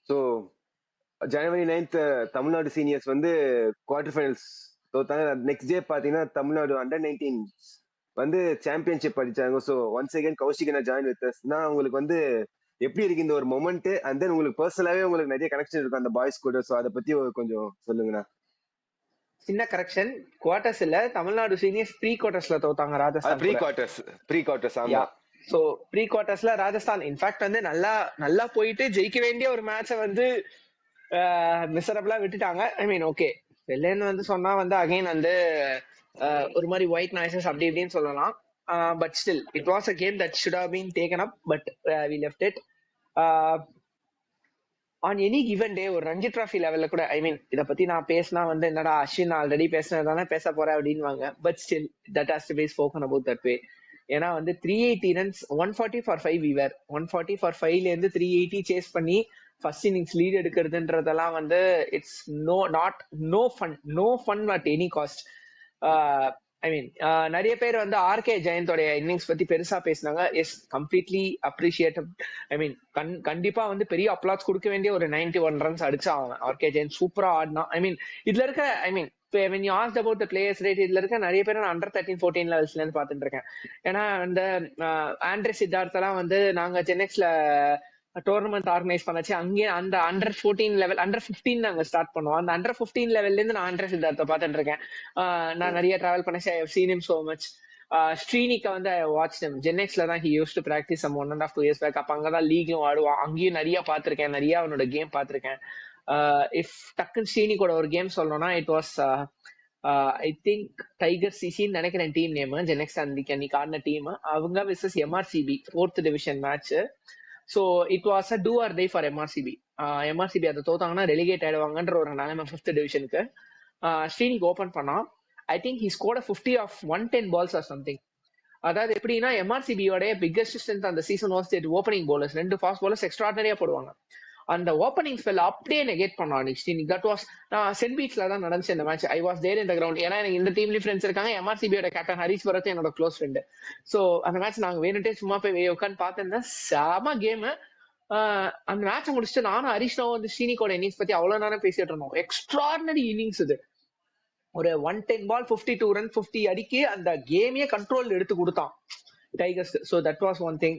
So ஜனவரி 9th Tamil Nadu seniors வந்து quarter finals தோத்தாங்க. Next day பாத்தீங்கன்னா Tamil Nadu under 19 வந்து சாம்பியன்ஷிப் அடிச்சாங்க. So once again Kaushik join with us. நான் உங்களுக்கு வந்து எப்படி இருக்கு இந்த ஒரு மொமெண்ட், அண்ட் தென் உங்களுக்கு பர்சனலாவே உங்களுக்கு நிறைய கனெக்ஷன் இருக்கும் அந்த பாய்ஸ் கூட. ஸோ அதை பத்தி கொஞ்சம் சொல்லுங்கண்ணா. சின்ன கரெக்ஷன், குவார்டர்ஸ் இல்ல, தமிழ்நாடு சீனியர்ஸ் ப்ரீ குவார்டர்ஸ்ல தோத்தாங்க ராஜஸ்தான். ப்ரீ குவார்டர்ஸ் ஆமா. சோ ப்ரீ குவார்டர்ஸ்ல ராஜஸ்தான் இன்ஃபேக்ட் வந்து நல்லா போயிட்டு ஜெயிக்க வேண்டிய ஒரு மேட்சை வந்து மிசரபிளா விட்டுட்டாங்க. ஐ மீன் ஓகே, வெள்ளன்னு வந்து சொன்னா வந்து அகைன் வந்து ஒரு மாதிரி ஒயிட் நாய்ஸஸ் அப்படி இப்படின்னு சொல்லலாம். But still it was a game that should have been taken up, but we left it. On any given day ஒரு ரஞ்சி டிராஃபி லெவல்ல கூட, ஐ மீன் இதை பத்தி நான் பேசினா வந்து என்னடா அஸ்வின் ஆல்ரெடி பேசினதானே பேச போறேன் அப்படின்வாங்க. But still that has to be spoken about that way. ஏன்னா வந்து 380 ரன்ஸ் 140 for 5 வீவர் 140 for 5ல இருந்து 380 சேஸ் பண்ணி ஃபர்ஸ்ட் இன்னிங்ஸ் லீட் எடுக்கிறதுன்றதெல்லாம் வந்து it's no fun at any cost. I mean நிறைய பேர் வந்து ஆர்கே ஜெயந்தோடைய இன்னிங்ஸ் பத்தி பெருசா பேசினாங்க. Yes, completely appreciated. I mean கண்டிப்பா வந்து பெரிய அப்ளாஸ் கொடுக்க வேண்டிய ஒரு 91 ரன்ஸ் அடிச்சா அவன். ஆர்கே ஜெயந்த் சூப்பரா ஆடினா. ஐ மீன் இதுல இருக்க ஐ மீன் when you asked about the players rate, இதுல இருக்க நிறைய பேர் நான் அண்டர் 13-14 லெவல்ஸ்ல இருந்து பாத்துட்டு இருக்கேன். ஏன்னா இந்த ஆண்ட்ரே சித்தார்த் எல்லாம் வந்து நாங்க ஜெனெக்ஸ்ல டோர்னமெண்ட் ஆர்கனைஸ் பண்ணாச்சு. அங்கே அந்த அண்டர் 14 லெவல் அண்டர் 15 நாங்க ஸ்டார்ட் பண்ணுவோம். அந்த அண்டர் 15 லெவல்ல இருந்து நான் ஆண்ட்ரே சித்தார்த்தை பார்த்துட்டு இருக்கேன். நான் நிறைய டிராவல் பண்ணேன். I have seen him so much. ஸ்ரீனிக்கா வந்து ஐ வாட்ச் ஹிம் ஜெனெக்ஸ்ல தான். He use to practise some 1.5-2 years back. அப்ப அங்கதான் லீக்லும் ஆடுவான். அங்கேயும் நிறைய பாத்திருக்கேன், நிறைய அவனோட கேம் பாத்திருக்கேன். இஃப் டக்குன்னு ஸ்ரீனிக்கோட ஒரு கேம் சொல்லணும்னா it was I think tiger சிசின்னு நினைக்கிறேன் டீம் நேம். ஜெனெக்ஸ் அன்னைக்கு ஆடின டீம் அவங்க versus MRCB 4th division match. So it was a do or die for MRCB. MRCB அதை தோத்தாங்கன்னா ரெலிகேட் ஆயிடுவாங்கன்ற ஒரு நிலைமை 5th divisionக்கு. ஸ்ரீனிக் ஓபன் பண்ணா. I think he scored 50 of 110 balls or something. அதாவது எப்படின்னா எம்ஆர்சிபியோட பிக்கஸ்ட் ஸ்ட்ரென்த் அந்த season was opening bowlers. 2 fast bowlers extraordinarily போடுவாங்க. அந்த ஓப்பனிங் ஸ்பெல் அப்படியே நெகேட் பண்ணான் ஸ்ரீனிக். தட் வாஸ் சென்ட் பீச்ல தான் நடந்துச்சு இந்த match. I was there in the ground. ஏன்னா எனக்கு இந்த டீம்லயும் ஃப்ரெண்ட்ஸ் இருக்காங்க. எம்ஆர்சிபியோட கேப்டன் ஹரிஷ் பரத் என்னோட க்ளோஸ் ஃப்ரெண்டு. ஸோ அந்த மேட்ச் நாங்க வேணுட்டே சும்மா போய் உட்காந்து பார்த்திருந்தேன். செம கேம். அந்த மேட்சை முடிச்சுட்டு நானும் ஹரிஷ்னாவும் வந்து ஸ்ரீனிக்கோட இன்னிங்ஸ் பத்தி அவ்வளவு நேரம் பேசிட்டு இருந்தோம். எக்ஸ்ட்ராடனரி இன்னிங்ஸ் இது. ஒரு 110 ball 52 run 50 அடிக்கு அந்த கேமையே கண்ட்ரோல் எடுத்து கொடுத்தான் tigers. So that was one thing.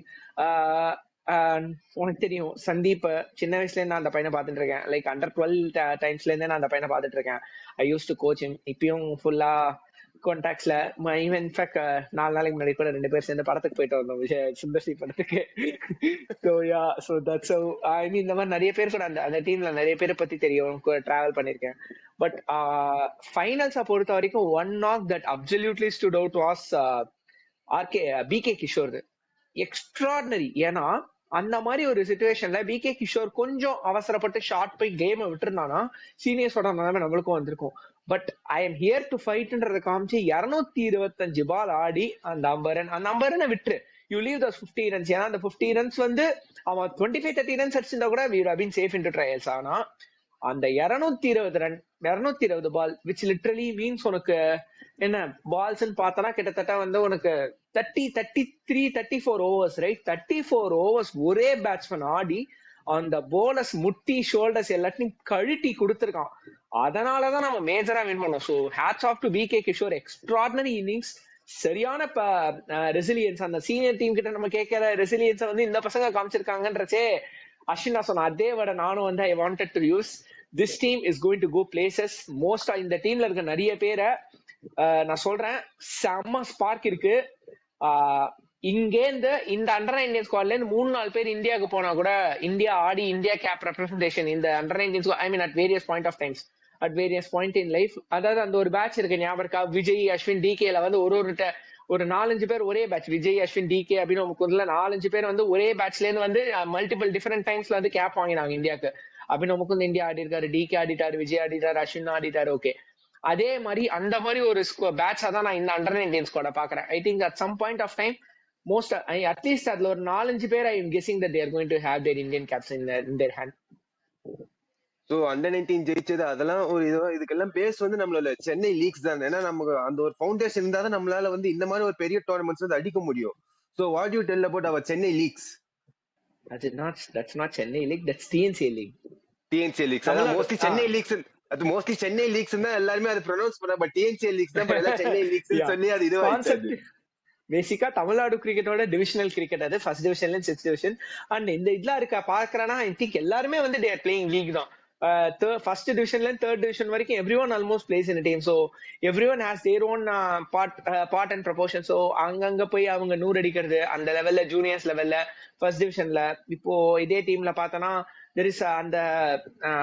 உனக்கு தெரியும் சந்தீப், சின்ன வயசுல இருந்து நான் அந்த பையனை பார்த்துட்டு இருக்கேன். லைக் அண்டர் 12 டைம்ஸ்ல இருந்தே நான் அந்த பையனை பார்த்துட்டு இருக்கேன். ஐ யூஸ் டு கோச் ஹிம். இப்பயும் ஃபுல்லா கான்டாக்ட்ஸ்ல. ஈவன் இன்ஃபேக்ட் 4 நாளைக்கு முன்னாடி கூட 2 பேர் சேர்ந்து படத்துக்கு போயிட்டு வந்தோம், சுந்தர்சி படத்துக்கு. So yeah, so that's how. I mean இந்த மாதிரி நிறைய பேர் கூட அந்த டீம்ல நிறைய பேரை பத்தி தெரியும், டிராவல் பண்ணிருக்கேன். பட் ஃபைனல்ஸை பொறுத்த வரைக்கும் one of that absolutely stood out was PK Kishore. Extraordinary. ஏன்னா அந்த மாதிரி ஒரு சிச்சுவேஷன்ல பிகே கிஷோர் கொஞ்சம் அவசரப்பட்டு ஷார்ட் போய் கேமை விட்டுருந்தானா சீனியர்ஸோட நிலைமை நம்மளுக்கும் வந்திருக்கும். But I am here to ஃபைட்ன்றத காமிச்சு 225 பால் ஆடி அந்த 50 ரன் விட்டுரு. You leave those 50 runs. ஏன்னா அந்த 50 runs வந்து அவன் 25-30 runs அடிச்சிருந்தா கூட we would have been safe into trials. ஆனா அந்த 220 run 220 ball which literally means உனக்கு என்ன பால்ஸ் பார்த்தனா கிட்டத்தட்ட வந்து உனக்கு 34 overs, ரைட்? 34 overs ஒரே பேட்ஸ்மேன் ஆடி அந்த போலர்ஸ் முட்டி ஷோல்டர்ஸ் எல்லாத்தையும் கழட்டி கொடுத்துருக்கான். அதனாலதான் நம்ம மேஜரா வின் பண்ணோம். So hats off to PK Kishore. Extraordinary innings. சரியான ரெசிலியன்ஸ். அந்த சீனியர் டீம் கிட்ட நம்ம கேட்கிற ரெசிலியன்ஸை வந்து இந்த பசங்க காமிச்சிருக்காங்கன்றச்சே அஸ்வின் நான் சொன்ன அதே விட நானும் வந்து I wanted to use. This team is going to go places. மோஸ்டா இந்த டீம்ல இருக்க நிறைய பேரை நான் சொல்றேன், செம்ம ஸ்பார்க் இருக்கு. இங்கேருந்து இந்த அண்டர் 19 ஸ்குவாட்ல இருந்து 3-4 பேர் இந்தியாவுக்கு போனா கூட இந்தியா ஆடி இந்தியா கேப் ரெப்ரஸன்டேஷன் இந்த under 19 I mean at various point of times, at various point in life. அதாவது அந்த ஒரு பேட்ச் இருக்கு ஞாபகம் இருக்கா? விஜய், அஸ்வின், டிகேல வந்து ஒரு 4-5 பேர் ஒரே பேட்ச். விஜய், அஸ்வின், டிகே அப்படின்னு நமக்கு 4-5 பேர் வந்து ஒரே பேட்ச்ல இருந்து வந்து மல்டிபிள் டிஃபரெண்ட் டைம்ஸ்ல வந்து கேப் வாங்கினாங்க இந்தியாவுக்கு. அப்படின்னு நமக்கு வந்து இந்தியா ஆடி இருக்காரு, டிகே ஆடிட்டாரு, விஜய் ஆடிட்டாரு, அஸ்வின் ஆடிட்டாரு. ஓகே, அதே மாதிரி அந்த மாதிரி ஒரு பேட்சா தான் நான் இந்த அண்டர் 19 ஸ்குவாட பாக்குறேன். I think at some point of time most at least அதுல ஒரு 4-5 பேர் I am guessing that they are going to have their Indian caps in their hand. So under 19 ஜெயிச்சது அதெல்லாம் ஒரு இதுக்கெல்லாம் பேஸ் வந்து நம்மளோட சென்னை லீக்ஸ் தான். ஏன்னா நமக்கு அந்த ஒரு ஃபவுண்டேஷன் இருந்தா தான் நம்மளால வந்து இந்த மாதிரி ஒரு பெரிய டோர்னமெண்ட்ஸ் வந்து அடிக்க முடியும். So what you tell about our Chennai leagues? That's not Chennai league, that's TNC league. TNCL leagues அதான் தமிழ்நாடு மோஸ்ட்லி சென்னை லீக்ஸ். அது மோஸ்ட்லி சென்னை லீக்ஸ் தான் எல்லாருமே அது ப்ரொனவுன்ஸ் பண்ண, பட் டிஎன்சிஎல் லீக்ஸ் தான் எல்லாம் சென்னை லீக்ஸ் சொல்லி அது இதுவாயிடுச்சு. அது பேசிக்கா தமிழ்நாடு கிரிக்கெட்டோட டிவிஷனல் கிரிக்கெட், அது ஃபர்ஸ்ட் டிவிஷன்ல சிக்ஸ் டிவிஷன். அண்ட் இந்த இதுல இருக்க பாக்குறேன்னா ஐ திங்க் எல்லாருமே வந்து தே ஆர் பிளேயிங் லீக் தான். ஃபர்ஸ்ட் டிவிஷன்ல தேர்ட் டிவிஷன் வரைக்கும் every one almost place in team. So every one has their own part and proportion. So அங்கங்க போய் அவங்க 100 அடிக்கிறது அந்த லெவல்ல, ஜூனியர்ஸ் லெவல்ல ஃபர்ஸ்ட் டிவிஷன்ல. இப்போ இதே டீம்ல பார்த்தோன்னா தெர் இஸ் அந்த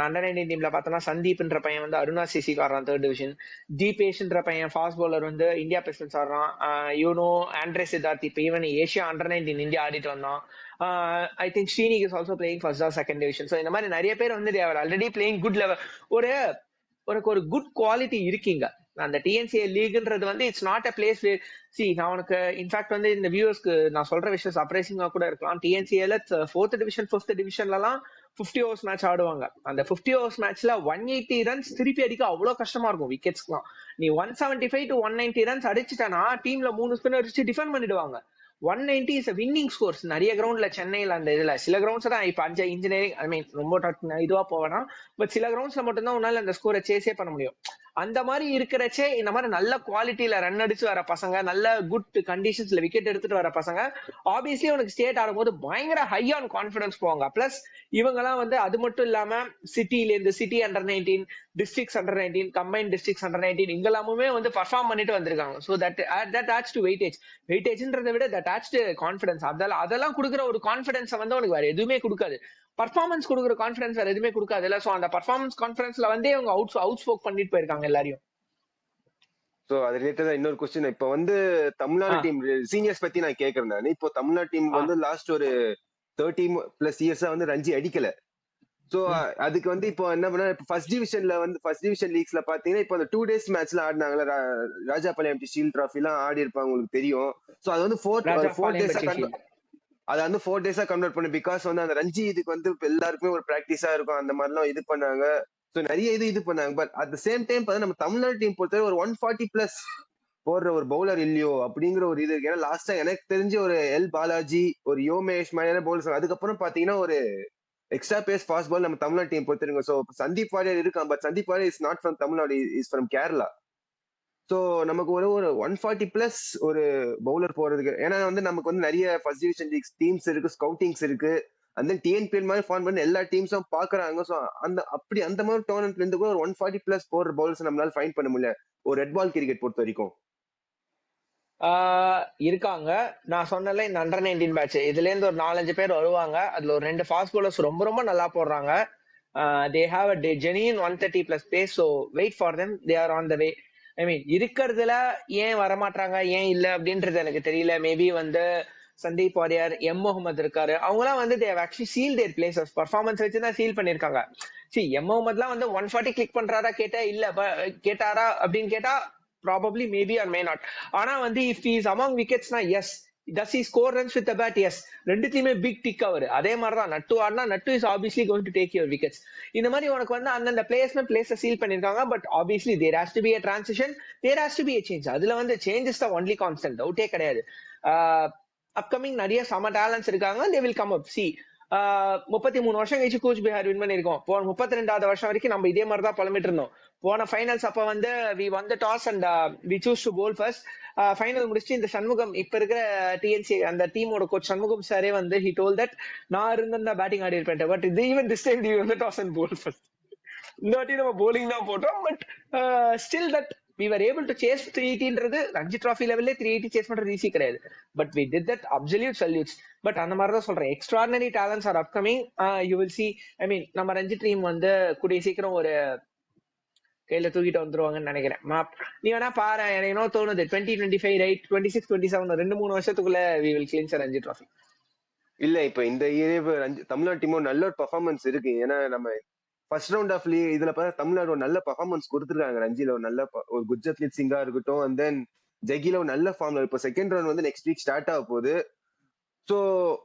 அண்டர் 19 டீம்ல பார்த்தோன்னா சந்தீப்ன்ற பையன் வந்து அருணா சிசி ஆடுறான் தேர்ட் டிவிஷன். தீபேஷ்ன்ற பையன் ஃபாஸ்ட் பவுலர் வந்து இந்தியா பிரசிடன்ஸ் ஆடுறான். யூனோ ஆண்ட்ரே சித்தார்த் இப்போ ஈவன் ஏஷியா அண்டர் 19 இந்தியா ஆடிட்டு வந்தான். I think Srinik is also playing first or second division. So இந்த மாதிரி நிறைய பேர் வந்து they're already playing good level. ஒரு உனக்கு ஒரு குட் குவாலிட்டி இருக்கீங்க. அந்த டிஎன்சிஏ லீக்ன்றது வந்து it's not a place. C நான் உனக்கு இன்ஃபேக்ட் வந்து இந்த வியூவர்ஸ்க்கு நான் சொல்ற விஷயம் சர்ப்ரைசிங்கா கூட இருக்கலாம். டிஎன்சிஏல ஃபோர்த் டிவிஷன் ஃபிஃப்த் டிவிஷன்லாம் 50 ஓவர்ஸ் மேட்ச் ஆடுவாங்க. அந்த 50 ஓவர்ஸ் மேட்ச்ல 180 ரன்ஸ் திருப்பி அடிக்க அவ்வளவு கஷ்டமா இருக்கும் விக்கெட்ஸ்க்குலாம். நீ 175 to 190 ரன்ஸ் அடிச்சுட்டானா டீம்ல 3 ஸ்பின்னர் வச்சு டிஃபெண்ட் பண்ணிடுவாங்க. 190 இஸ் வின்னிங் ஸ்கோர்ஸ். நிறைய கிரவுண்ட்ல சென்னையில அந்த இதுல சில கிரவுண்ட்ஸ் தான் இப்ப இன்ஜினியரிங் ஐ மீன் ரொம்ப இதுவா போவேனா, பட் சில கிரவுண்ட்ஸ்ல மட்டும்தான் உன்னால அந்த ஸ்கோரை சேஸே பண்ண முடியும். அந்த மாதிரி இருக்கிறச்சே இந்த மாதிரி நல்ல குவாலிட்டியில ரன் அடிச்சு வர பசங்க, நல்ல குட் கண்டிஷன்ஸ்ல விக்கெட் எடுத்துட்டு வர பசங்க ஆப்வியஸ்லி உனக்கு ஸ்டேட் ஆடும்போது பயங்கர ஹை ஆன் கான்பிடன்ஸ் போவாங்க. பிளஸ் இவங்க எல்லாம் வந்து அது மட்டும் இல்லாம சிட்டில இருந்து city under 19, districts under 19, combine districts under 19 இங்கெல்லாமுமே வந்து பர்ஃபார்ம் பண்ணிட்டு வந்திருக்காங்க. ஸோ தட் ஆட்ஸ் டு வெயிட்டேஜ்ன்றதை விட தட் ஆட்ஸ் டு கான்பிடன்ஸ். அதெல்லாம் கொடுக்குற ஒரு கான்பிடன்ஸ் வந்து உனக்கு வேற எதுவுமே கொடுக்காது. பர்ஃபார்மன்ஸ் கொடுக்குற கான்பிடன்ஸ் வேற எதுவுமே கொடுக்காது இல்ல. சோ அந்த பர்ஃபார்மன்ஸ் கான்பிடன்ஸ்ல வந்து அவங்க அவுட் ஸ்போக் பண்ணிட்டு போயிருக்காங்க எல்லாரையும். சோ அது ரிலேட்டடா இன்னொரு கொஸ்டின். இப்ப வந்து தமிழ்நாடு டீம் சீனியர்ஸ் பத்தி நான் கேக்குறேன். நான் இப்போ தமிழ்நாடு டீம் வந்து லாஸ்ட் ஒரு 30+ இயர்ஸா வந்து ரஞ்சி அடிக்கல. சோ அதுக்கு வந்து இப்போ என்ன பண்ண, ஃபர்ஸ்ட் டிவிஷன் லீக்ஸ்ல பாத்தீங்கன்னா இப்போ அந்த 2 days மேட்ச்ல ஆடினாங்கல்ல, ராஜாபாளையம் ஷீல்ட் டிராஃபி எல்லாம் ஆடி இருப்பாங்க, உங்களுக்கு தெரியும். சோ அது வந்து 4 days அதை வந்து 4 days கன்வெர்ட் பண்ணு. பிகாஸ் வந்து அந்த ரஞ்சி இதுக்கு வந்து எல்லாருக்குமே ஒரு பிராக்டிஸா இருக்கும், அந்த மாதிரிலாம் இது பண்ணாங்க. சோ நிறைய இது பண்ணாங்க. But at the same time பார்த்தா நம்ம தமிழ்நாடு டீம் பொறுத்தவரை ஒரு 140+ போடுற ஒரு பவுலர் இல்லையோ அப்படிங்கிற ஒரு இது இருக்கு. ஏன்னா லாஸ்டா எனக்கு தெரிஞ்சு ஒரு எல் பாலாஜி, ஒரு யோமேஷ் மாதிரியான பவுலர்ஸ், அதுக்கப்புறம் பாத்தீங்கன்னா ஒரு எக்ஸ்ட்ரா பேஸ் ஃபாஸ்ட் பால் நம்ம தமிழ்நாடு டீம் பொறுத்திருங்க. சோ சந்தீப் வாரியர் இருக்கான், but Sandeep Warrier is not from Tamil Nadu, is from Kerala. So நமக்கு ஒரு 140+ ஒரு பவுலர் போறதுக்கு, ஏன்னா வந்து நமக்கு வந்து நிறைய ஃபர்ஸ்ட் டிவிஷன் லீக்ஸ் டீம்ஸ் இருக்கு, ஸ்கவுட்டிங்ஸ் இருக்கு, அந்த டிஎன்பிஎல் மாதிரி ஃபார்ம் பண்ணி எல்லா டீம்ஸும் பாக்குறாங்க. சோ அந்த மாதிரி டோர்னமெண்ட்ல இருந்து கூட ஒரு 140+ போற பவுலர்ஸ் நம்மளால ஃபைண்ட் பண்ண முடியல ஒரு ரெட் பால் கிரிக்கெட் பொறுத்த வரைக்கும். இருக்காங்க. நான் சொன்னல இந்த அண்டர் 19 பேட்ச் இதுல இருந்து ஒரு 4-5 பேர் வருவாங்க. அதுல ஒரு 2 ஃபாஸ்ட் பவுலர்ஸ் ரொம்ப ரொம்ப நல்லா போடுறாங்க. they have a genuine 130+ pace, so wait for them, they are on the way. ஐ மீன் இருக்கிறதுல ஏன் வரமாட்டாங்க ஏன் இல்ல அப்படின்றது எனக்கு தெரியல. மேபி வந்து சந்தீப் வாரியர், எம் முகமது இருக்காரு, அவங்கலாம் வந்து they have actually sealed their places. Performance வச்சு தான் சீல் பண்ணிருக்காங்க. சி எம் முகமதுலாம் வந்து 140 கிளிக் பண்றாரா கேட்டா இல்ல, கேட்டாரா அப்படின்னு கேட்டா probably maybe or may not. ஆனா வந்து இஃப் ஹி இஸ் அமாங் விக்கெட்ஸ்னா yes. Does he score runs with bat? Yes. ரெண்டுத்தையுமே பிக் டிக் அவரு. அதே மாதிரிதான் நட்டு ஆடினா Nattu is obviously going to take your wickets. இந்த மாதிரி உனக்கு வந்து அந்தந்த பிளேஸை சீல் பண்ணிருக்காங்க. But obviously there has to be a transition, there has to be a change. அதுல வந்து change is the only constant, டவுட்டே கிடையாது. அப்கமிங் நிறைய சம டேலண்ட்ஸ் இருக்காங்க, they will come up. C 33 வருஷம் கழிச்சு கூச் பிஹார் வின் பண்ணிருக்கோம். 32வது வருஷம் வரைக்கும் நம்ம இதே மாதிரி தான் புலம்பிட்டு இருந்தோம். போன ஃபைனல்ஸ் அப்ப வந்து we won the toss and we choose to bowl first. ஃபைனல் முடிச்சு இந்த சண்முகம் இப்ப இருக்கிற டிஎன்சி அந்த டீமோட கோச் சண்முகம் சாரே வந்து he told that நான் இருந்திருந்தா பேட்டிங் ஆடி இருப்பேன், but even this time we won the toss and bowl first. இந்த வாட்டி நம்ம போலிங் தான் போட்டோம். But still that we were able to chase 380ன்றது ரஞ்சி டிராஃபி லெவல்ல 380 சேஸ் பண்றது ஈஸி கிடையாது. But we did that, absolute salutes. But அந்த மாதிரி தான் சொல்றேன், extraordinary talents are upcoming. You will see, I mean நம்ம ரஞ்சி டீம் வந்து கூடிய சீக்கிரம் ஒரு கையில தூக்கிட்டு வந்துருவாங்கன்னு நினைக்கிறேன். நீ வேணா பாரு, எனக்கு என்ன தோணுது 2025 ரைட், 26 27 2-3 வருஷத்துக்குள்ள we will clinch a Ranji trophy. இல்ல இப்ப இந்த இயர் தமிழ்நாடு டீமும் நல்ல ஒரு பெர்ஃபார்மன்ஸ் இருக்கு. ஏன்னா நம்ம ஃபர்ஸ்ட் ரவுண்ட் ஆஃப் லீக் இதுல பார்த்தா தமிழ்நாடு ஒரு நல்ல பெர்ஃபார்மன்ஸ் கொடுத்துருக்காங்க. ரஞ்சில ஒரு நல்ல ஒரு குர்ஜப்ரீத் சிங்கா இருக்கட்டும், அண்ட் தென் ஜெகில ஒரு நல்ல ஃபார்ம்ல. இப்போ செகண்ட் ரவுண்ட் வந்து நெக்ஸ்ட் வீக் ஸ்டார்ட் ஆக போகுது. சோ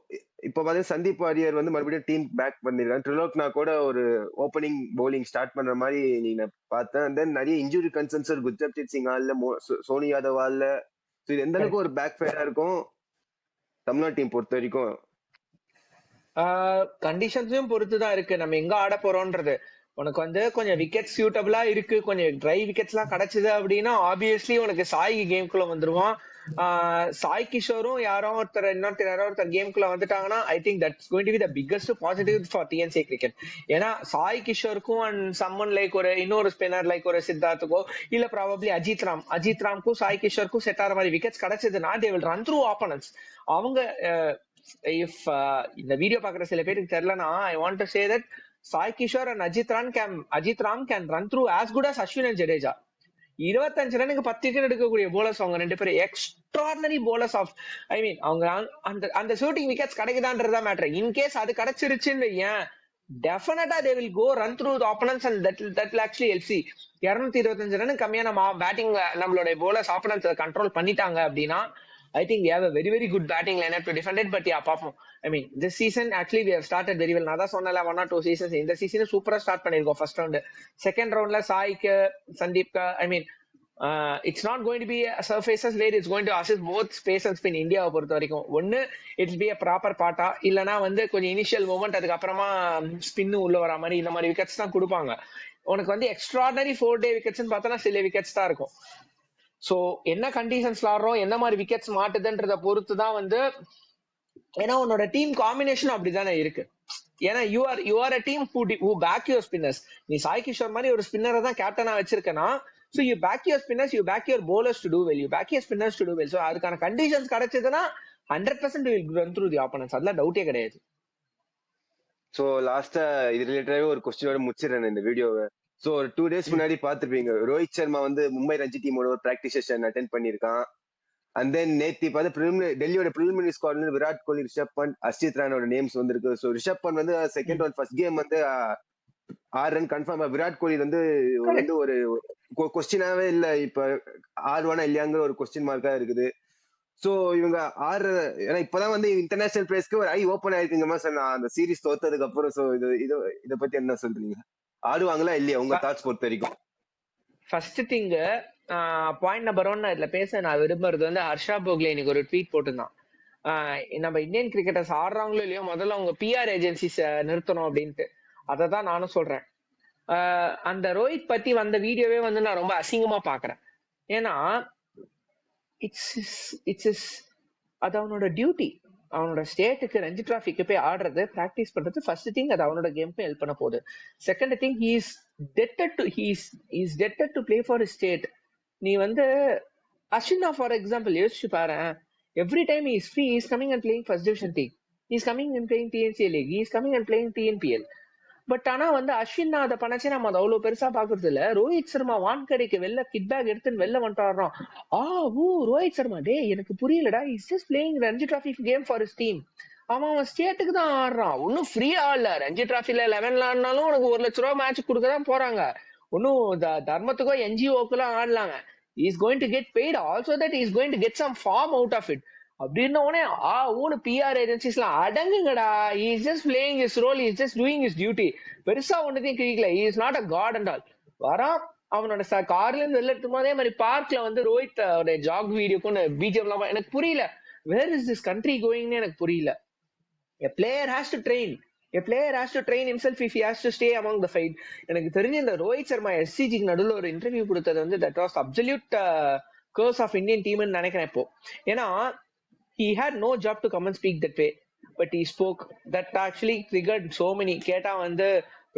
இப்ப பாத்தீங்கன்னா சந்தீப் வாரியர் வந்து மறுபடியும் டீம் பேக் பண்ணிருக்காங்க. ட்ரிலோக்னா கூட ஒரு ஓப்பனிங் பவுலிங் ஸ்டார்ட் பண்ற மாதிரி நீங்க பார்த்தேன். தென் நிறைய இன்ஜுரி கன்சர்ன்ஸ் குர்ஜப்ரீத் சிங் ஆல்ல, சோனி யாதவ் ஆல்ல. இது எந்த அளவுக்கு ஒரு பேக் ஃபயரா இருக்கும் தமிழ்நாடு டீம் பொறுத்த வரைக்கும்? கண்டிஷன்ஸையும் பொறுத்து தான் இருக்கு நம்ம எங்க ஆட போறோம்ன்றது. உனக்கு வந்து கொஞ்சம் விக்கெட் சூட்டபிளா இருக்கு, கொஞ்சம் ட்ரை விக்கெட்ஸ் எல்லாம் கிடைச்சது அப்படின்னா ஆப்வியஸ்லி உனக்கு சாய் கேம்குள்ள வந்துருவான். சாய் கிஷோரும் இன்னொருத்தர் யாரோ ஒருத்தர் கேம்குள்ள வந்துட்டாங்கன்னா I think that's going to be the biggest positive for TNC cricket. ஏன்னா சாய் கிஷோருக்கும் அண்ட் சம்மன் லைக் இன்னொரு ஸ்பின்னர் லைக் ஒரு சித்தார்த்துக்கோ இல்ல ப்ராபப்ளி அஜித் ராம்க்கும் சாய் கிஷோருக்கும் செட் ஆகிற மாதிரி விக்கெட்ஸ் கிடைச்சதுன்னா they will run through opponents. அவங்க இஃப் இந்த வீடியோ பாக்குற சில பேருக்கு தெரியலனா I want to say that Sai Kishore and Ajith Ram can run through as good as Ashwin and Jadeja. 25 ரனுக்கு 10 விக்கெட் எடுக்கக்கூடிய போலர்ஸ் அவங்க ரெண்டு பேரும். Extraordinary bowlers of I mean அவங்க அந்த ஷூட்டிங் விக்கெட்ஸ் கிடைக்குதான்றதா மேட்டர். இன்கேஸ் அது கிடைச்சிருச்சுன்னு ஏன் definitely they will go run through the opponents and that will actually help. 225 run கம்மியா நம்ம பேட்டிங் நம்மளோட போலர்ஸ் ஆப்பனன்ட்ஸ் கண்ட்ரோல் பண்ணிட்டாங்க அப்படின்னா I think we have a very, very good batting lineup to defend it. But yeah, பாப்போம். I mean, this season actually we have started very well. நான் தான் சொன்னல 1 or 2 seasons இந்த season சூப்பரா start பண்ணிருக்கோம். First round, second ரவுண்ட்ல சாய்க்கு, சந்தீப்க்கு, I mean, it's not going to be a surfaces where it's going to assist both space and spin. இந்தியாவை பொறுத்த வரைக்கும் ஒன்னு it will be a proper பாட்டா, இல்லனா வந்து கொஞ்சம் இனிஷியல் மூவ்மெண்ட் அதுக்கு அப்புறமா ஸ்பின் உள்ள வர மாதிரி இந்த மாதிரி விக்கெட்ஸ் தான் கொடுப்பாங்க. உனக்கு வந்து எக்ஸ்ட்ராடனரி 4-day விக்கெட்ஸ்னு பார்த்தா சில விக்கெட்ஸ் தான் இருக்கும். சோ என்ன கண்டிஷன்ஸ்ல ஆடுறோம், என்ன மாதிரி விக்கெட்ஸ் மாட்டுதுன்றத பொறுத்து தான் வந்து, ஏன்னா உன்னோட டீம் காம்பினேஷன் அப்படிதானே இருக்கு. ஏன்னா you are a team who back your spinners. நீ சாய் கிஷோர் மாதிரி ஒரு ஸ்பின்னரை தான் கேப்டனா வச்சிருக்கனா, so you back your spinners, you back your bowlers to do well, you back your spinners to do well. So அதுக்கான கண்டிஷன்ஸ் கிடைச்சதுன்னா 100% will run through the opponents. அதெல்லாம் டவுட்டே கிடையாது. சோ லாஸ்டா இது ரிலேட்டடாவே ஒரு கொஸ்டினோட முடிச்சிடறேன் இந்த வீடியோவை. சோ ஒரு 2 days முன்னாடி பாத்துருப்பீங்க, ரோஹித் சர்மா வந்து மும்பை ரஞ்சி டீமோட ஒரு பிராக்டிஸ் செஷன் அட்டென்ட் பண்ணிருக்கான். அண்ட் தென் நேத்தி பார்த்து டெல்லியோட பிரிலிமினரி ஸ்குவாட்ல விராட் கோலி, ரிஷப் பண்ட், அர்ஷித் ராணோட நேம்ஸ் வந்திருக்கு. சோ ரிஷப் பண்ட் வந்து செகண்ட் ஒன் ஃபர்ஸ்ட் கேம் வந்து 6 ரன் கன்ஃபார்ம். விராட் கோலி வந்து ஒரு கொஸ்டினாவே இல்ல, இப்ப ஆடுவானா இல்லையாங்கிற ஒரு கொஸ்டின் மார்க்கா இருக்குது. சோ இவங்க ஏன்னா இப்பதான் வந்து இன்டர்நேஷனல் பிளேஸ்க்கு ஒரு ஐ ஓபன் ஆயிருக்குங்க சார் அந்த சீரிஸ் தோத்ததுக்கு அப்புறம். சோ இத பத்தி என்ன சொல்றீங்க, ஆடுவாங்களா இல்லையா உங்க தாட்ஸ் பொறுத்த வரைக்கும்? ஃபர்ஸ்ட் திங் பாயிண்ட் நம்பர் 1 இதுல பேச நான் விரும்புறது வந்து ஹர்ஷா போக்லே இன்னைக்கு ஒரு ட்வீட் போட்டிருந்தான். நம்ம இந்தியன் கிரிக்கெட்டர்ஸ் ஆடுறாங்களோ இல்லையோ முதல்ல அவங்க பிஆர் ஏஜென்சிஸ் நிறுத்தணும் அப்படின்ட்டு. அதை தான் நானும் சொல்றேன். அந்த ரோஹித் பத்தி வந்த வீடியோவே வந்து நான் ரொம்ப அசிங்கமா பாக்குறேன். ஏன்னா அது அவனோட டியூட்டி. அவனோட ஸ்டேட்டுக்கு ரஞ்சி டிராஃபிக்கு போய் ஆடுறது, பிராக்டிஸ் பண்றது ஃபர்ஸ்ட் திங். அது அவனோட கேம்க்கு ஹெல்ப் பண்ண போகுது. செகண்ட் திங், ஹீஸ் டெட்டட் டு பிளே ஃபார் ஸ்டேட். நீ வந்து அஸ்வினா ஃபார் எக்ஸாம்பிள் யோசிச்சு பாரு, every time is free, is coming and playing first division team, is coming and playing TNC league, is coming and playing TNPL. But ஆனா வந்து அஸ்வின் அதை பண்ணச்சு நம்ம அதை அவ்வளவு பெருசா பாக்குறது இல்ல. ரோஹித் சர்மா வான்கடைக்கு வெளில கிட் பேக் எடுத்துன்னு வெளில வந்துட்டாடுறோம். ரோஹித் சர்மா டே எனக்கு புரியலடா, is just playing Ranji trophy game for his team. அவன் ஸ்டேட்டுக்கு தான் ஆடுறான், ஒன்னும் ஃப்ரீயா ஆடல. ரஞ்சி டிராஃபில 11 ஆடினாலும் உனக்கு 1 லட்ச ரூபா மேட்ச் கொடுக்கதான் போறாங்க. ஒன்னும் தர்மத்துக்கோ என்ஜிஓக்கெல்லாம் ஆடலாங்க. Is going to get paid also, that is going to get some form out of it. அப்படின்ன உடனே பிஆர் ஏஜென்சிஸ் எல்லாம் அடங்குங்கடா. Is just playing his role, is just doing his duty. பெருசா ஒன்னதையும் கிரிக்கல. Is not a god and all. வரான் அவனோட கார்ல இருந்து வெளில எடுத்தும் அதே மாதிரி பார்க்ல வந்து ரோஹித் ஜாக் வீடியோக்கு பிஜிஎம் எல்லாம் எனக்கு புரியல. வேர் இஸ் திஸ் கண்ட்ரி கோயிங்னு எனக்கு புரியல. A player has to train. A player has to train himself if he has to stay among the fight. எனக்கு தெரிஞ்ச இந்த ரோஹித் சர்மா எஸ்சிஜிக்கு நடுவில் ஒரு இன்டர்வியூ கொடுத்தது வந்து that was absolute curse of Indian team ன்னு நினைக்கிறேன் இப்போ. ஏன்னா he had no job to come and speak that way, but he spoke. That actually triggered so many. கேட்டா வந்து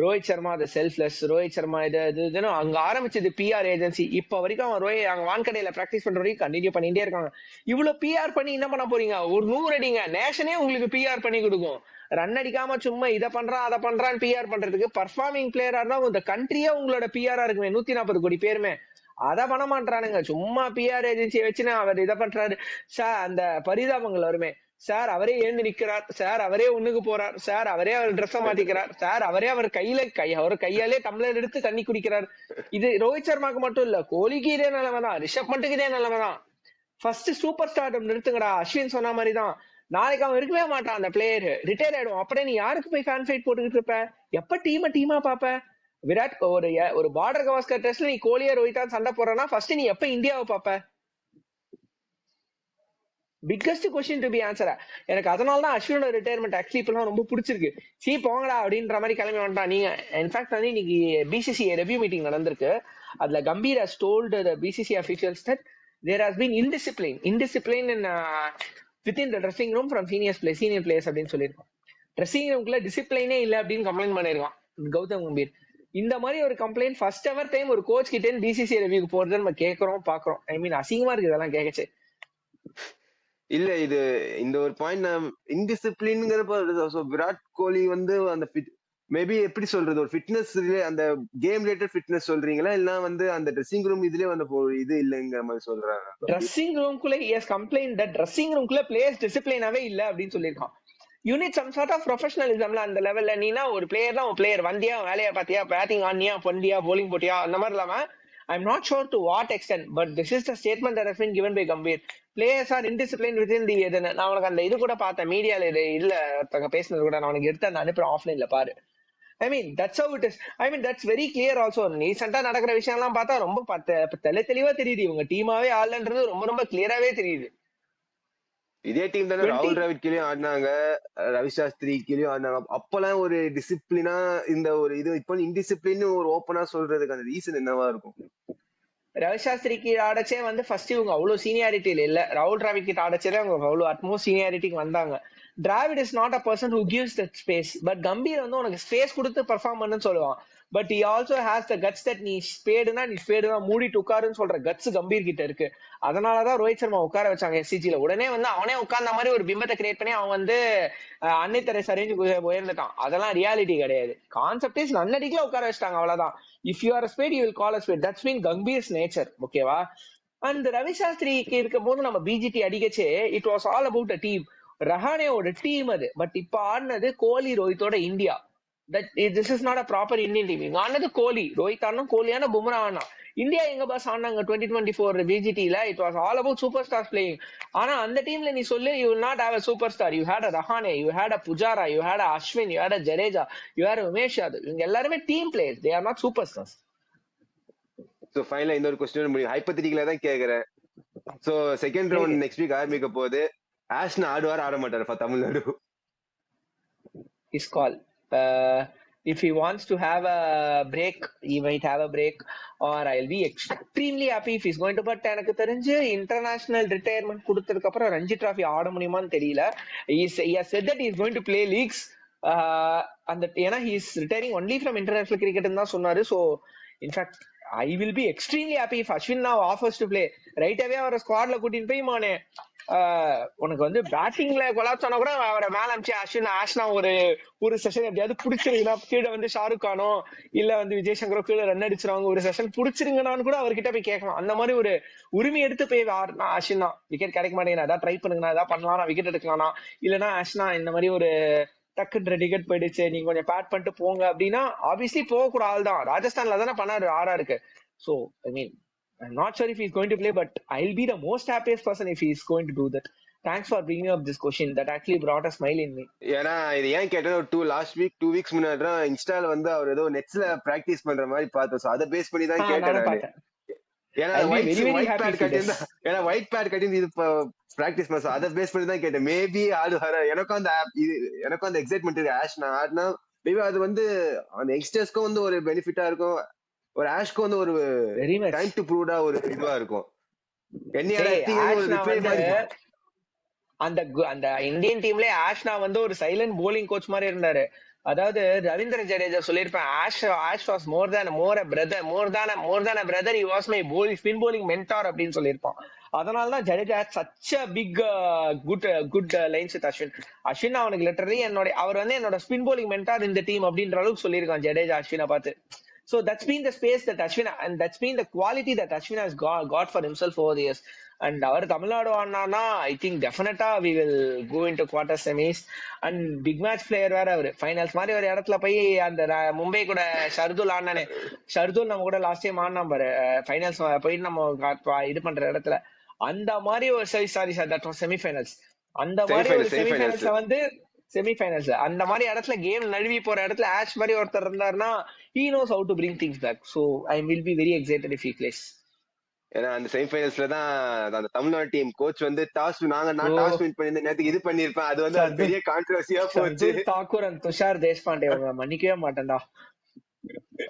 ரோஹித் சர்மா அது செல்ஃப்லெஸ், ரோஹித் சர்மா இதுன்னு அங்க ஆரம்பிச்சது பிஆர் ஏஜென்சி. இப்ப வரைக்கும் அவன் அங்க வான்கடையில பிராக்டிஸ் பண்ற வரைக்கும் கண்டினியூ பண்ணிட்டே இருக்காங்க. இவ்வளவு பிஆர் பண்ணி என்ன பண்ண போறீங்க? ஒரு 100 அடிங்க, நேஷனே உங்களுக்கு பிஆர் பண்ணி கொடுக்கும். ரன் அடிக்காம சும்மா இதை பண்றான் அதை பண்றான்னு பிஆர் பண்றதுக்கு பர்ஃபார்மிங் பிளேயரா இருந்தா இந்த கண்ட்ரியே உங்களோட பிஆரா இருக்குமே, 140 கோடி பேருமே. அத பண்ண மாட்டானுங்க. சும்மா பிஆர் ஏஜென்சியை வச்சுன்னு அவர் இதை பண்றாரு. சார் அந்த பரிதாபங்கள் வருமே, சார் அவரே எழுந்து நிக்கிறார், சார் அவரே ஒண்ணுக்கு போறார், சார் அவரே அவர் ட்ரெஸ்ஸை மாத்திக்கிறார், சார் அவரே அவர் கையாலே டம்ளர் எடுத்து தண்ணி குடிக்கிறார். இது ரோஹித் சர்மாக்கு மட்டும் இல்ல, கோலிக்கு இதே நிலைமைதான், ரிஷப் பண்ட்டுக்கு இதே நிலைமைதான். ஃபர்ஸ்ட் சூப்பர் ஸ்டார்டம் நிறுத்துங்கடா. அஸ்வின் சொன்ன மாதிரிதான், நாளைக்கு அவன் இருக்கவே மாட்டான், அந்த பிளேயர் ரிட்டையர் ஆயிடும். அப்படியே நீ யாருக்கு போய் ஃபேன் ஃபைட் போட்டுக்கிட்டு இருப்ப? எப்ப டீமா பாப்ப? விராட் ஒரு பார்டர் கவாஸ்கர் டெஸ்ட்ல நீ கோலியா ரோஹித்தான் சண்டை போடுறனா ஃபர்ஸ்ட் நீ எப்ப இந்தியாவை பாப்ப? Biggest question to be answer. எனக்கு அதனால தான் அஸ்வினோட ரிட்டையர்மெண்ட் ஆக்சுவலி இப்பெல்லாம் ரொம்ப பிடிச்சிருக்கு. போங்கடா அப்படின்ற மாதிரி கிளம்பி வந்துட்டான். நீங்க இன்ஃபேக்ட் வந்து இன்னைக்கு பிசிசிஐ ரெவ்யூ மீட்டிங் நடந்திருக்கு. அதுல Gambhir has told the BCCI officials that there has been indiscipline in within the dressing room from senior players அப்படின்னு சொல்லியிருக்கோம். ட்ரெஸ்ஸிங் ரூம்குள்ள டிசிப்ளைனே இல்லை அப்படின்னு கம்ப்ளைண்ட் பண்ணிருக்கான் கௌதம் கம்பீர். இந்த மாதிரி ஒரு கம்ப்ளைண்ட் ஃபர்ஸ்ட் எவர் டைம் ஒரு கோச் கிட்டே பிசிசி ரிவ்யூக்கு போறது நம்ம கேட்கறோம் பாக்குறோம். ஐ மீன் அசிங்கமா இருக்கு இதெல்லாம் கேட்கச்சு. இல்ல இது இந்த ஒரு பாயிண்ட் நான் இன்டிசிப்ளின்ங்கிறப்ப விராட் கோலி வந்து அந்த மேபி எப்படி சொல்றது ஒரு ஃபிட்னஸ் அந்த கேம் ரிலேட்டட் ஃபிட்னஸ் சொல்றீங்களா இல்ல வந்து அந்த ட்ரெஸ்ஸிங் ரூம் இதுலயே வந்து இது இல்லைங்கிற மாதிரி சொல்றாங்க. ட்ரெஸ்ஸிங் ரூம்குள்ள எஸ் கம்ப்ளைண்ட் தட் ட்ரெஸ்ஸிங் ரூம்குள்ள பிளேயர்ஸ் டிசிப்ளினாவே இல்ல அப்படின்னு சொல்லியிருக்கான். யூனிட் சம் சார்ட் ஆஃப் ப்ரொஃபஷனலிசம்ல அந்த லெவல்ல நீனா ஒரு பிளேயர் தான் ஒரு பிளேயர் வந்தியா வேலையா பாத்தியா பேட்டிங் ஆனியா பொண்டியா போலிங் போட்டியா அந்த மாதிரி இல்லாம I'm not sure to what extent, but this is the statement that has been given by Gambhir. Players are indisciplined within the நான் உனக்கு அந்த இது கூட பார்த்தேன் மீடியால இல்ல ஒருத்தங்க பேசினது கூட நான் உனக்கு எடுத்து அந்த அனுப்புறேன் ஆஃப்லைன்ல பாரு. I mean that's how it is. I mean that's very clear also. ரீசெண்டா நடக்கிற விஷயம் எல்லாம் பார்த்தா ரொம்ப தெளிவா தெரியுது இவங்க டீமாவே ஆள்ன்றது ரொம்ப ரொம்ப கிளியராவே தெரியுது. இதே டீம் தானே ராகுல் டிராவிட் கீழே ஆடினாங்க, ரவி சாஸ்திரி கீழே ஆடினாங்க. அப்பெல்லாம் ஒரு டிசிப்ளினா இந்த ஒரு இது இப்போ இன்டிசிப்ளின் ஒரு ஓப்பனா சொல்றதுக்கான ரீசன் என்னவா இருக்கும்? ரவி சாஸ்திரி கீழே ஆடச்சே வந்து ஃபர்ஸ்ட் இவங்க அவ்வளவு சீனியாரிட்டியில இல்ல. ராகுல் டிராவிட் கிட்ட ஆடச்சே அவங்க அவ்வளவு அட்மோஸ்ட் சீனியாரிட்டிக்கு வந்தாங்க. Dravid is not a person who gives that space. But Gambhir வந்து உனக்கு ஸ்பேஸ் கொடுத்து பெர்ஃபார்ம் பண்ணுன்னு சொல்லுவான். But he also has the guts that நீ ஸ்பேடுனா மூடிட்டு உட்காருன்னு சொல்ற கட்ஸ் கம்பீர் கிட்ட இருக்கு. அதனாலதான் ரோஹித் சர்மா உட்கார வச்சாங்க எஸ்சிஜில. உடனே வந்து அவனே உட்கார்ந்த மாதிரி ஒரு பிம்பத்தை கிரியேட் பண்ணி அவன் வந்து அன்னை தெரசா ரேஞ்சுக்கு உயர்ந்துட்டான். அதெல்லாம் ரியாலிட்டி கிடையாது. கான்செப்ட் இஸ் நன்னடிக்கல உட்கார வச்சிட்டாங்க அவ்வளவுதான். If you are a spade you will call a spade. That's been Gambhir's nature. ஓகேவா? அண்ட் ரவி சாஸ்திரிக்கு இருக்கும் போது நம்ம பிஜிடி அடிக்கச்சே it was all about a team. ரஹானேவோட டீம் அது. பட் இப்ப ஆடினது கோலி ரோஹித்தோட India. This is not a proper Indian team. இங்க ஆனது கோலி ரோஹித் ஆனா கோலியான பும்ரா ஆனா இந்தியா எங்க பாஸ் ஆனாங்க 2024 பிஜிடில. It was all about super stars playing. ஆனா அந்த டீம்ல நீ சொல்லு you will not have a super star. You had a Rahane, you had a Pujara, you had a Ashwin, you had a Jadeja, you had Umesh Yadav. இவங்க எல்லாருமே team players. They are not super stars. So ஃபைனலா இந்த ஒரு क्वेश्चन முடியும். ஹைப்போதெட்டிக்கலா தான் கேக்குறேன். So second round next week ஆரம்பிக்க போகுது. ஆஷ்னா ஆடுவார் ஆட மாட்டாரு for Tamil Nadu? His call. If he wants to have a break, he might have a break, or I'll be extremely happy if he's going to. But எனக்கு தெரிஞ்சு இன்டர்நேஷனல் ரிட்டையர்மெண்ட் கொடுத்ததுக்கு அப்புறம் Ranji trophy ஆட முடியுமான்னு தெரியல. He has said that he is going to play leagues. அந்த ஏன்னா he is retiring only from international cricket தான் சொன்னாரு. So in fact I will be extremely happy if Ashwin now offers to play. Right away அவரை ஸ்குவாட்ல கூட்டிட்டு போய் மானே உனக்கு வந்து பேட்டிங்ல கொலாப்ஸ் ஆனா கூட அவரை மேல அமிச்சு ஆஷ்னா ஒரு செஷன் எப்படியாவது பிடிச்சிருக்குன்னா கீழே வந்து ஷாருக் கானோ இல்ல வந்து விஜய் சங்கரோ கீழே ரன் அடிச்சிருவாங்க ஒரு செஷன் பிடிச்சிருங்கன்னு கூட அவர்கிட்ட போய் கேட்கலாம். அந்த மாதிரி ஒரு உரிமை எடுத்து போய் அஸ்வின் விக்கெட் கிடைக்க மாட்டேங்குது ஏதாவது ட்ரை பண்ணுங்க ஏதாவது பண்ணலாம் விக்கெட் எடுக்கலாம் இல்லன்னா ஆஷ்னா இந்த மாதிரி ஒரு டக்குன்ற டிக்கெட் போயிடுச்சு நீங்க கொஞ்சம் பேட் பண்ணிட்டு போங்க அப்படின்னா ஆப்வியஸ்லி போகக்கூட ஆள் தான். ராஜஸ்தான்ல தானே பண்ணாரு ஆர்ஆருக்கு. So I mean I'm not sure if he's going to play, but I'll be the most happiest person if he's going to do that. Thanks for bringing up this question. That actually brought a smile in me. ஏன்னா இது ஏன் கேட்டா last week 2 weeks முன்னாடி தான் இன்ஸ்டால வந்து அவர் ஏதோ நெட்ஸ்ல practice பண்ற மாதிரி பார்த்தோம். அதை பேஸ் பண்ணி தான் கேட்டேன். ஏன்னா ஒயிட் பேட் கட்டி இது பிராக்டிஸ் பண்ண அதை பேஸ் பண்ணி தான் கேட்டேன். மேபி ஆடுவார எனக்கும் அந்த எக்ஸைட்மெண்ட் இருக்கு. ஆஷ்னா ஆடினா மேபி அது வந்து அந்த யங்ஸ்டர்ஸ்க்கும் வந்து ஒரு பெனிஃபிட்டா இருக்கும். ஒரு ஆஷ்க்கு வந்து ஒரு டைம் டு ப்ரூவ்டா ஒரு இதுவா இருக்கும். அந்த இந்தியன் டீம்ல ஆஷ்னா வந்து ஒரு சைலண்ட் போலிங் கோச் மாதிரி இருந்தாரு. அதாவது ரவீந்திர ஜடேஜா சொல்லியிருப்பேன் Ash was more than a brother, he was my spin bowling mentor அப்படின்னு சொல்லியிருப்பான். அதனாலதான் Jadeja such a big good lines with Ashwin அவனுக்கு லிட்டரலி அவர் வந்து என்னோட ஸ்பின் bowling mentor இந்த டீம் அப்படின்ற அளவுக்கு சொல்லியிருக்கான் ஜடேஜா அஸ்வினை பார்த்து. So that's been the space that Ashwin, and that's been the quality that Ashwin has got for himself over the years. And our Tamil Nadu ஆனானா I think definitely we will go into quarter semis and big match player வேற அவரு. Finals மாதிரி ஒரு இடத்துல போய் அந்த மும்பை கூட ஷர்துல் ஆனானே ஷர்துல் நம்ம கூட லாஸ்ட் டைம் ஆனா பாரு ஃபைனல்ஸ் போயிட்டு நம்ம இது பண்ற இடத்துல அந்த மாதிரி ஒரு sorry sir that was semi-finals. அந்த மாதிரி ஒரு செமிஃபைனல்ஸ்ல வந்து செமிஃபைனல்ஸ் அந்த மாதிரி இடத்துல கேம் நழுவி போற இடத்துல ஆஷ் மாதிரி ஒருத்தர் இருந்தாருன்னா he knows how to bring things back. So I will be very excited if he plays. ஏன்னா அந்த செமிஃபைனல்ஸ்ல தான் அந்த தமிழ்நாடு டீம் கோச் வந்து நான் ப்ரோ டாஸ் வின் பண்ணி நேரத்துக்கு இது பண்ணிருப்பேன். அது வந்து அது சர்துல் பெரிய கான்ட்ரவர்சியா போச்சு. சர்துல் தாக்கூர் அண்ட் துஷார் தேஷ்பாண்டே அவங்க மன்னிக்கவே மாட்டேன்டா.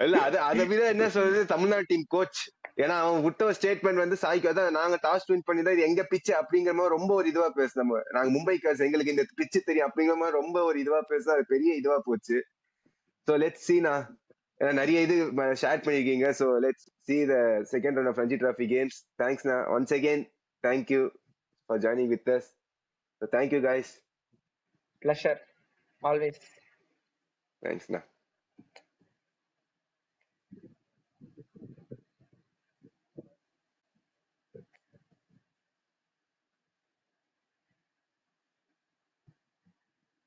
இல்ல அதை விட என்ன சொல்றது தமிழ்நாடு டீம் கோச். ஏன்னா அவன் விட்ட ஸ்டேட்மெண்ட் வந்து சாய்க்கு அதான் நாங்க டாஸ் வின் பண்ணி தான் இது எங்க பிச்சு அப்படிங்கிற மாதிரி ரொம்ப ஒரு இதுவா பேசணும். நாங்க மும்பை காசு எங்களுக்கு இந்த பிச்சு தெரியும் அப்படிங்கிற மாதிரி ரொம்ப ஒரு இதுவா பேச அது பெரிய இதுவா போச்சு. ஸோ லெட்ஸ் சீனா நிறைய இது ஷேர் பண்ணிருக்கீங்க. So let's see the second round of Ranji trophy games. தேங்க்ஸ்ண்ணா once again. Thank you for joining with us. Thank you guys. Pleasure. Always. தேங்க்ஸ்ண்ணா.